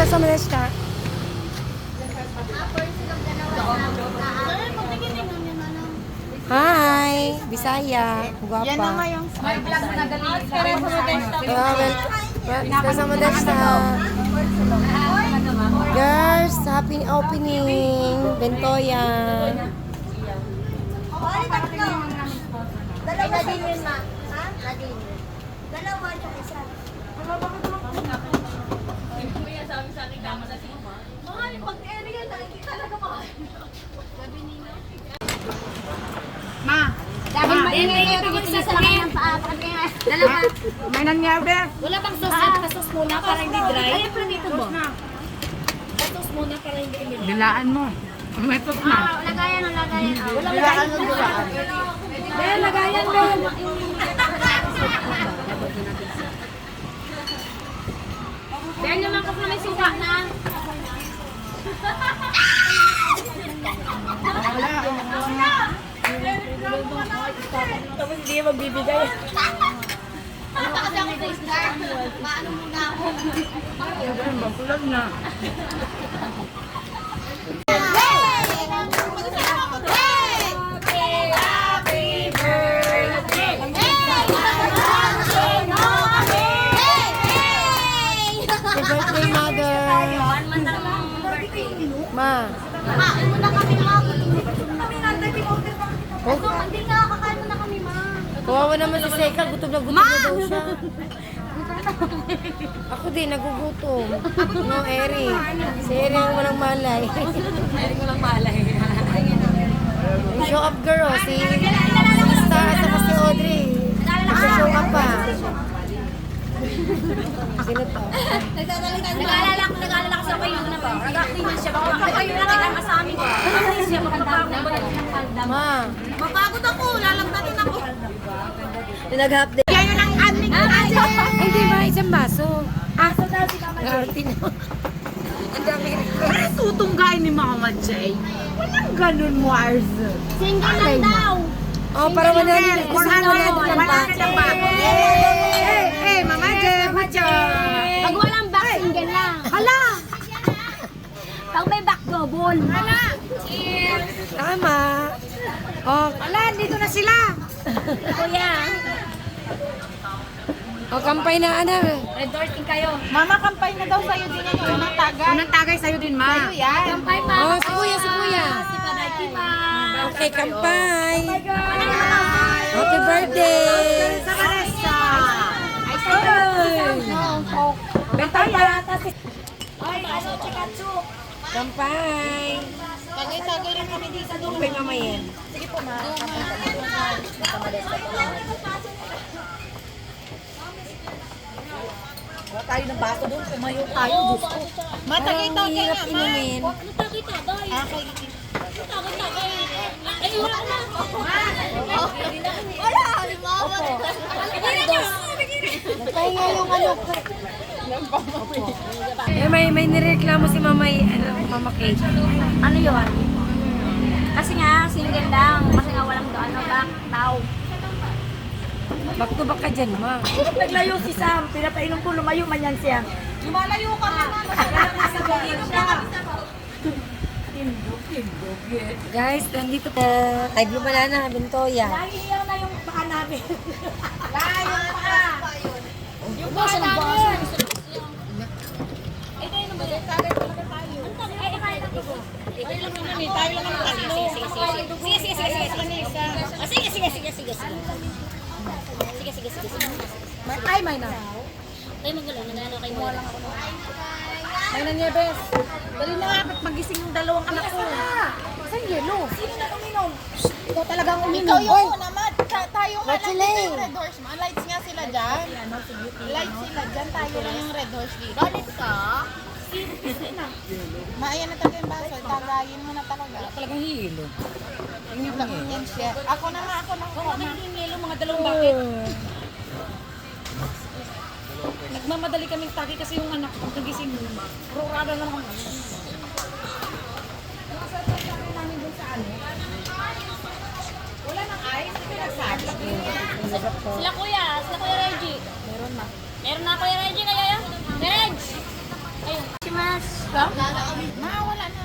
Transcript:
Samadeshta. Hi! Bisaya. Guwapa. Yan naman yung smile. Samadeshta. Girls, happy opening. Bentoyan. Dalawa din yun, ma. Ha? Nadine. Dalawa siya isa. Kuya, sabi sa akin kama na tingin, ma. Mahal, pag-area na, hindi talaga mahal. Sabi nila. Ma! Dahil maingay yung sasabihin ng paa. Dalawa. May nangyari. Wala bang sauce? Pasos muna para hindi dry? Ay, pa dito ba? Pasos muna para hindi dry. Dilaan mo. May tos na. Lagayan. Wala Dilaan mo dilaan. Dahil lagayan mo. Dahil naman kasi may suka na. Tapos hindi magbibigay. Kasi ako sa start, maano muna ako. Bakulag na. Birthday, mother. Ma. Kakain muna kami, ma. Hindi nga, kakain muna kami, ma. Kawawa naman si Seka. Gutom na daw siya. Ako din, nagugutom. No, Eri. Si Eri ang walang malay. Eri ko lang malay. Yung show up girl, si Star at saka si Audrey. Show up pa. Sino to? Nag-aalala kasi ako yung na ba? Nag-acting na siya. Baka kayo na kaya sa amin. Acting siya, makapagod ako. Ma. Mapagod ako, lalagdatin ako. Nag-update. Kaya yun ang aming kasi. Hindi ba? Isang baso. Aso daw si Mama Jay. Ang dami rin. Ano tutunggain ni Mama Jay? Walang ganun mo, Arzo. Single lang daw. Oh, para manali. Gusto mo manali ng baso. Hey, Mama Jay, Pag walang back, single lang. Hala! Pag may back, double. Hala! Tama. Oh, Hala, dito na sila. Kuya. oh kampay na anak. Red dorsing kayo. Mama, kampay na daw sa'yo din yan yung unang tagay. Unang tagay sa'yo din, Ma. Sa'yo yan. Kampay pa. Oh, si kuya, si kuya. Si Padaki pa. Okay, kampay. Happy birthday. Sa Vanessa. Bentaya. Ay, ano, chikatsu. Kampay. Tagay-tagay lang kami dito sa Kampay mamayin. Sige po, Ma. Wala tayo ng baso doon. Kumayo tayo. Diyos ko. Ma, tagay-tagay hirap nga, Ma. inumin. Ano tagay-tagay? Okay. Tagay-tagay. Ay, wala na. Wala, di ba? Nagpahinga yung ano. May nireklamo si Mama Kate. Ano yun? Kasi nga, single lang. Kasi nga walang ano, back, tao. Back to back ka dyan, Ma. Naglayo si Sam. Pinapainom ko, lumayo man yan siya. Lumalayo ka naman. Guys, nandito po. Ay, Blue Banana, Bentoya. Nahihiyaw na yung paa namin. Layo pa. Yung basa namin. Ito yung ba? Tagay talaga tayo. Ang tagay? Ay, ikaw lang ito. Tayo lang naman eh. Tayo lang naman tatlo. Sige. Ay, may na. Tayo magulo, nag-ano kayo mo. May na niya, Bes. Dali na nga, ba't magising yung dalawang anak ko? Saan yelo? Sino na uminom? Ikaw talagang uminom. Ikaw yung una, Mat. Tayo nga What's lang your dito name? yung Red Horse. Mga lights nga sila dyan. Lights sila dyan. Tayo lang yung Red Horse dito. Galit ka? Maayan na talaga yung baso. Tagayin mo na talaga. Talagang hilo. Yan siya. Ako na nga, ako na. Kung ano yung yelo, mga dalawang bakit? Nagmamadali kaming tagay kasi yung anak ko nagising mo. Rurada lang ako. Wala nang ice, hindi nagsabi. Sila kuya Reggie. Meron na. Meron na kuya Reggie kaya yan? Reg! Ayun. Mawala na.